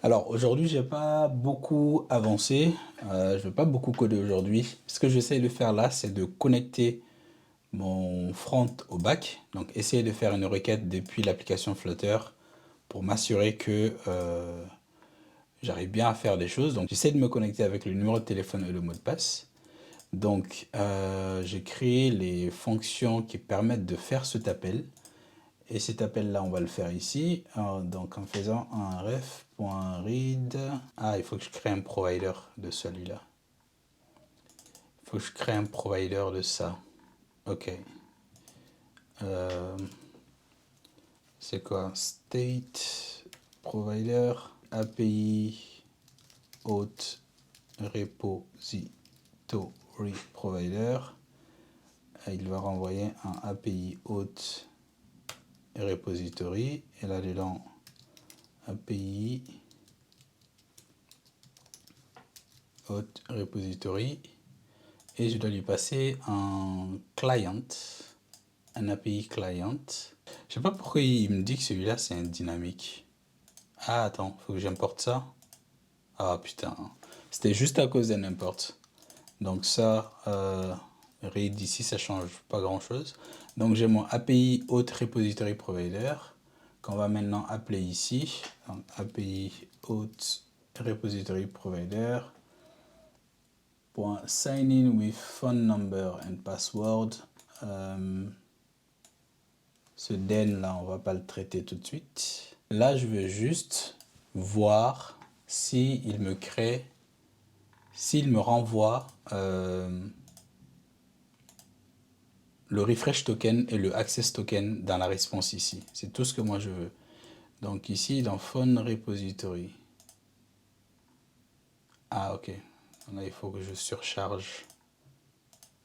Alors aujourd'hui, j'ai pas beaucoup avancé. Je vais pas beaucoup coder aujourd'hui. Ce que j'essaie de faire là, c'est de connecter mon front au back. Donc essayer de faire une requête depuis l'application Flutter pour m'assurer que j'arrive bien à faire des choses. Donc j'essaie de me connecter avec le numéro de téléphone et le mot de passe. Donc j'ai créé les fonctions qui permettent de faire cet appel. Et cet appel-là, on va le faire ici. Donc en faisant un ref.read. Ah, il faut que je crée un provider de celui-là. Il faut que je crée un provider de ça. Ok. Euh, c'est quoi? State provider API auth repository provider. Il va renvoyer un API auth repository. Et là-dedans, API auth repository. Et je dois lui passer un client, un API client. Je sais pas pourquoi il me dit que celui-là c'est un dynamique. Ah attends, faut que j'importe ça. Ah putain, c'était juste à cause d'un import. Donc ça, read ici ça change pas grand chose. Donc j'ai mon API auth repository provider qu'on va maintenant appeler ici. Donc, API auth repository provider. Sign in with phone number and password. Ce den là, on va pas le traiter tout de suite. Là, je veux juste voir si il me crée, s'il me renvoie le refresh token et le access token dans la réponse ici. C'est tout ce que moi je veux. Donc ici, dans phone repository. Ah ok. Là, il faut que je surcharge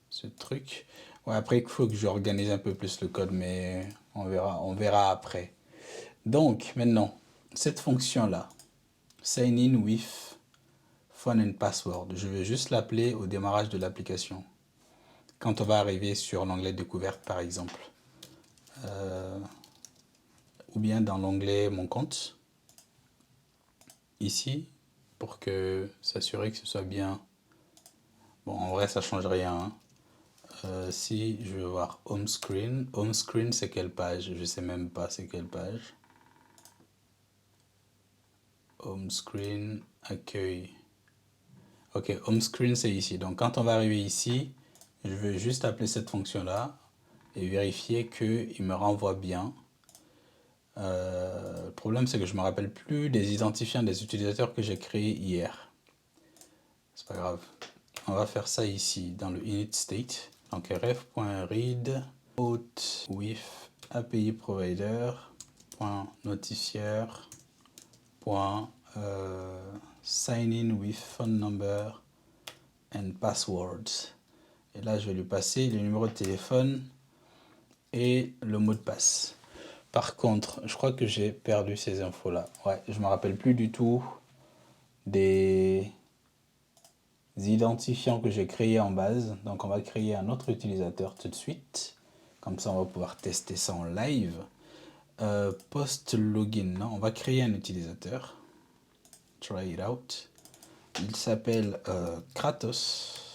ce truc. Ouais, après, il faut que j'organise un peu plus le code, mais on verra après. Donc, maintenant, cette fonction-là, sign in with phone and password, je vais juste l'appeler au démarrage de l'application. Quand on va arriver sur l'onglet découverte, par exemple. Ou bien dans l'onglet mon compte. Ici, pour que s'assurer que ce soit bien. Bon, en vrai, ça change rien. Hein. Si je veux voir home screen c'est quelle page? Je sais même pas c'est quelle page. Home screen, accueil. Ok, home screen c'est ici. Donc quand on va arriver ici, je vais juste appeler cette fonction-là et vérifier qu'il me renvoie bien. Le problème c'est que je me rappelle plus des identifiants des utilisateurs que j'ai créés hier. C'est pas grave. On va faire ça ici dans le init state. Donc ref.read auth with API provider .notifier sign in with phone number and passwords. Et là, je vais lui passer le numéro de téléphone et le mot de passe. Par contre, je crois que j'ai perdu ces infos-là. Ouais, je me rappelle plus du tout des identifiants que j'ai créés en base. Donc, on va créer un autre utilisateur tout de suite. Comme ça, on va pouvoir tester ça en live. Post login, non, on va créer un utilisateur. Try it out. Il s'appelle Kratos.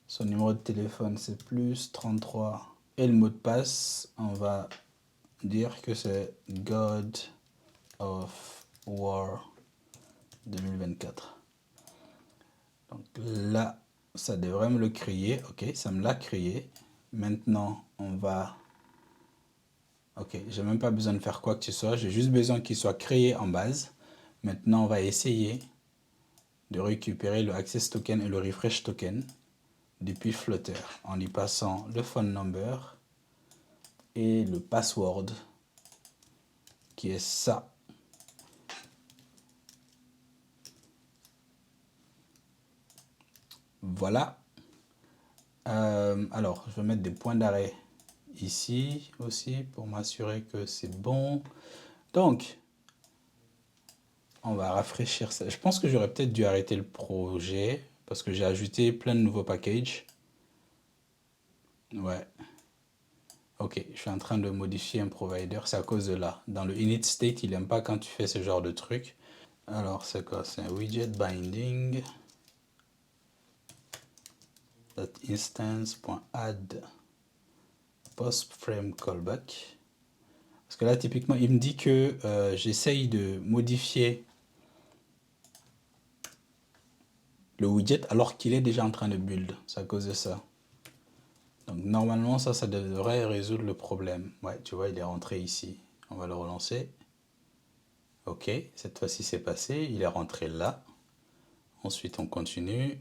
Son numéro de téléphone c'est plus 33. Et le mot de passe, on va dire que c'est God of War 2024. Donc là, ça devrait me le créer. Ok, ça me l'a créé. Maintenant, on va... Ok, j'ai même pas besoin de faire quoi que ce soit. J'ai juste besoin qu'il soit créé en base. Maintenant, on va essayer de récupérer le access token et le refresh token depuis Flutter en y passant le phone number et le password qui est ça. Voilà. Alors, je vais mettre des points d'arrêt ici aussi pour m'assurer que c'est bon. Donc, on va rafraîchir ça. Je pense que j'aurais peut-être dû arrêter le projet parce que j'ai ajouté plein de nouveaux packages. Ouais. Ok, je suis en train de modifier un provider, c'est à cause de là. Dans le init state, il n'aime pas quand tu fais ce genre de truc. Alors, c'est quoi? C'est un widget binding .instance.add post frame callback. Parce que là, typiquement, il me dit que j'essaye de modifier le widget alors qu'il est déjà en train de build. C'est à cause de ça. Donc, normalement, ça devrait résoudre le problème. Ouais, tu vois, il est rentré ici. On va le relancer. Ok, cette fois-ci, c'est passé. Il est rentré là. Ensuite, on continue.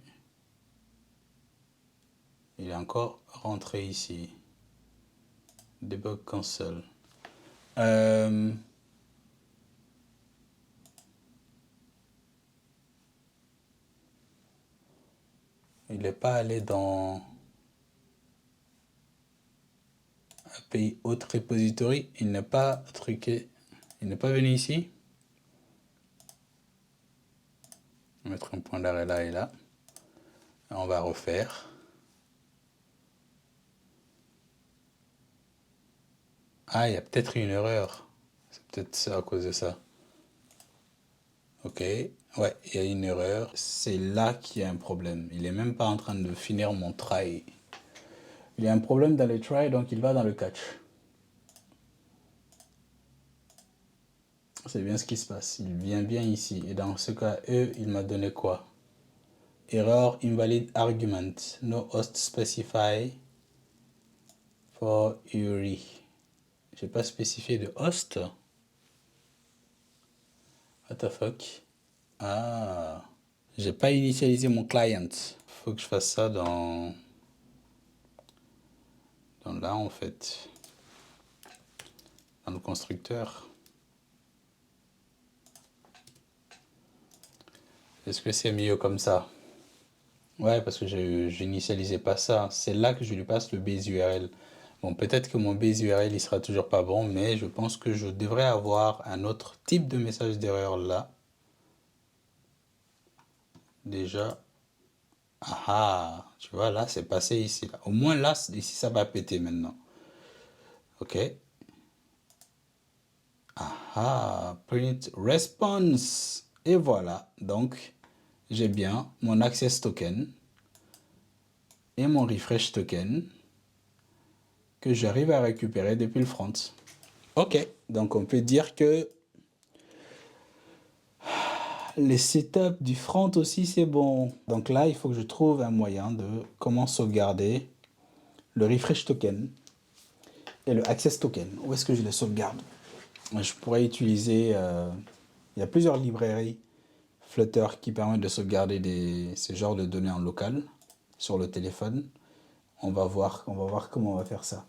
Il est encore rentré ici. Debug console. Il n'est pas allé dans API autre repository. Il n'est pas truqué. Il n'est pas venu ici. On va mettre un point d'arrêt là et là. On va refaire. Ah, il y a peut-être une erreur. C'est peut-être ça à cause de ça. Ok. Ouais, il y a une erreur. C'est là qu'il y a un problème. Il n'est même pas en train de finir mon try. Il y a un problème dans le try, donc il va dans le catch. C'est bien ce qui se passe. Il vient bien ici. Et dans ce cas, il m'a donné quoi? Error invalid argument. No host specify for URI. J'ai pas spécifié de host. What the fuck? Ah. J'ai pas initialisé mon client. Faut que je fasse ça dans là en fait. Dans le constructeur. Est-ce que c'est mieux comme ça? Ouais, parce que je n'initialisais pas ça. C'est là que je lui passe le base URL. Bon, peut-être que mon base URL, il sera toujours pas bon, mais je pense que je devrais avoir un autre type de message d'erreur là. Déjà. Ah, tu vois, là, c'est passé ici. Là. Au moins, là, ici, ça va péter maintenant. OK. Ah, print response. Et voilà. Donc, j'ai bien mon access token et mon refresh token que j'arrive à récupérer depuis le front. Ok, donc on peut dire que les setups du front aussi c'est bon. Donc là, il faut que je trouve un moyen de comment sauvegarder le refresh token et le access token. Où est-ce que je les sauvegarde? Je pourrais utiliser, il y a plusieurs librairies Flutter qui permettent de sauvegarder ce genre de données en local sur le téléphone. On va voir comment on va faire ça.